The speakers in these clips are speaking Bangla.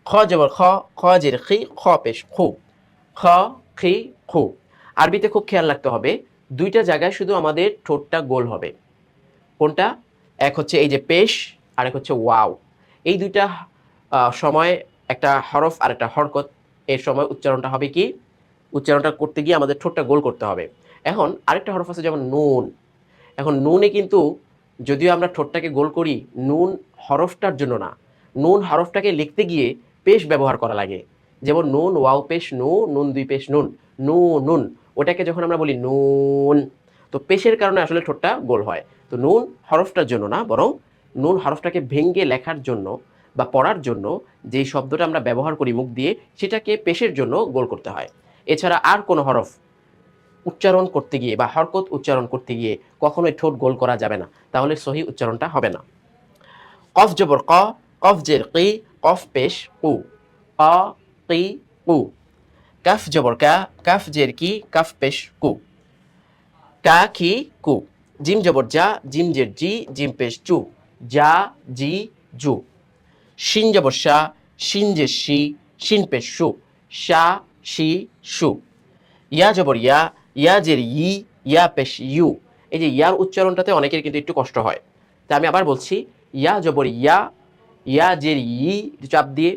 খ জবর খ, খ জের খি, খ পেশ খু, খ খি খু। আরবিতে খুব খেয়াল রাখতে হবে, দুইটা জায়গায় শুধু আমাদের ঠোঁটটা গোল হবে। কোনটা? এক হচ্ছে এই যে পেশ, আর এক হচ্ছে ওয়াও। এই দুইটা সময় একটা হরফ আর একটা হরকত, এর সময় উচ্চারণটা হবে কি? উচ্চারণটা করতে গিয়ে আমাদের ঠোঁটটা গোল করতে হবে। এখন আরেকটা হরফ আছে যেমন নুন। এখন নুনে কিন্তু যদিও আমরা ঠোঁটটাকে গোল করি, নুন হরফটার জন্য না। নুন হরফটাকে লিখতে গিয়ে পেশ ব্যবহার করা লাগে। যেমন নুন ওয়াও পেশ নু, নুন দুই পেশ নুন, নু নুন। ওটাকে যখন আমরা বলি নুন, তো পেশের কারণে আসলে ঠোঁটটা গোল হয়। তো নুন হরফটার জন্য না, বরং নুন হরফটাকে ভেঙ্গে লেখার জন্য বা পড়ার জন্য যেই শব্দটা আমরা ব্যবহার করি মুখ দিয়ে, সেটাকে পেশের জন্য গোল করতে হয়। এছাড়া আর কোনো হরফ উচ্চারণ করতে গিয়ে বা হরকত উচ্চারণ করতে গিয়ে কখনোই ঠোঁট গোল করা যাবে না, তাহলে সহি উচ্চারণটা হবে না। কফ জবর ক, কফ জের কি, কফ পেশ কু, ক কি কু। কাফ জবর কা, কাফ জের কি, কাফ পেশ কু, কা কি কু। জিম জবর যা, জিম জের জি, জিম পেশ চু, যা জি জু। শিন জবর শা, শিন জের শি, শিন পেশ সু, শা শি সু। ইয়া জবর ইয়া, ইয়া জের ই, ইয়া পেশ ইউ। এই যে ইয়ার উচ্চারণটাতে অনেকের কিন্তু একটু কষ্ট হয়। তা আমি আবার বলছি, ইয়া জবর ইয়া, ইয়া জের ই একটু চাপ দিয়ে,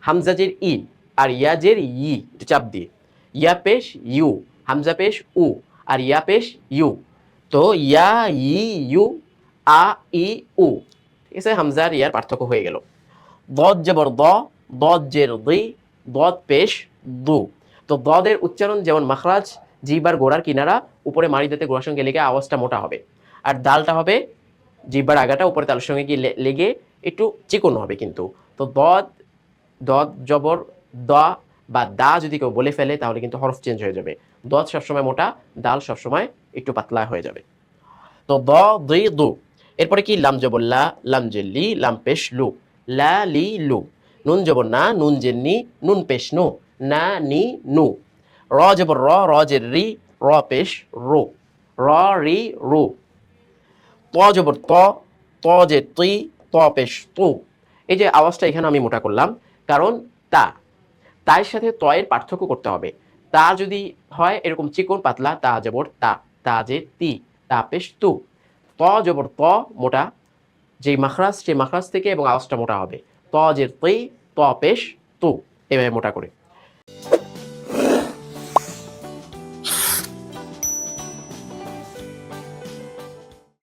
হামজা জের ই, আর ইয়া জের ই একটু চাপ দিয়ে। ইয়া পেশ ইউ, হামজা পেশ উ, আর ইয়া পেশ ইউ। তো ইয়া ই ইউ, আ ই উ। ঠিক আছে, হামজার ইয়ার পার্থক্য হয়ে গেল। দদ জবর দ, দদ জের দি, দদ পেশ দু। তো দদের উচ্চারণ যেমন মাখরাজ, জিহ্বার গোড়ার কিনারা উপরে মাড়ি দাঁতে গোড়ার সঙ্গে লেগে আওয়াজটা মোটা হবে। আর দালটা হবে জিহ্বার আগাটা উপরে তালুর সঙ্গে গিয়ে লেগে একটু চিকন হবে কিন্তু। তো দদ, দদ জবর দ বা দা যদি কেউ বলে ফেলে তাহলে কিন্তু হরফ চেঞ্জ হয়ে যাবে। দদ সবসময় মোটা, দাল সবসময় একটু পাতলা হয়ে যাবে। তো দ দুই দু। এরপরে কি? লাম জবর লা, লাম জের লি, লাম পেশ লু, লা লি লু। নুন জবর না, নুন জের নি, নুন পেশ নু, না নি নু। র জবর র, র জের রি, র পেশ রু, র রি রু। ত জবর ত, ত জের তুই, ত পেশ তু। এই যে আওয়াজটা এখানে আমি মোটা করলাম, কারণ তা, তার সাথে তয়ের পার্থক্য করতে হবে। তা যদি হয় এরকম চিকন পাতলা, তা জবর তা, তা যে তি, তা পেশ তু। ত জবর ত মোটা, যেই মাখরাজ সেই মাখরাজ থেকে এবং আওয়াজটা মোটা হবে। ত জের তি, ত পেশ তু, এভাবে মোটা করে।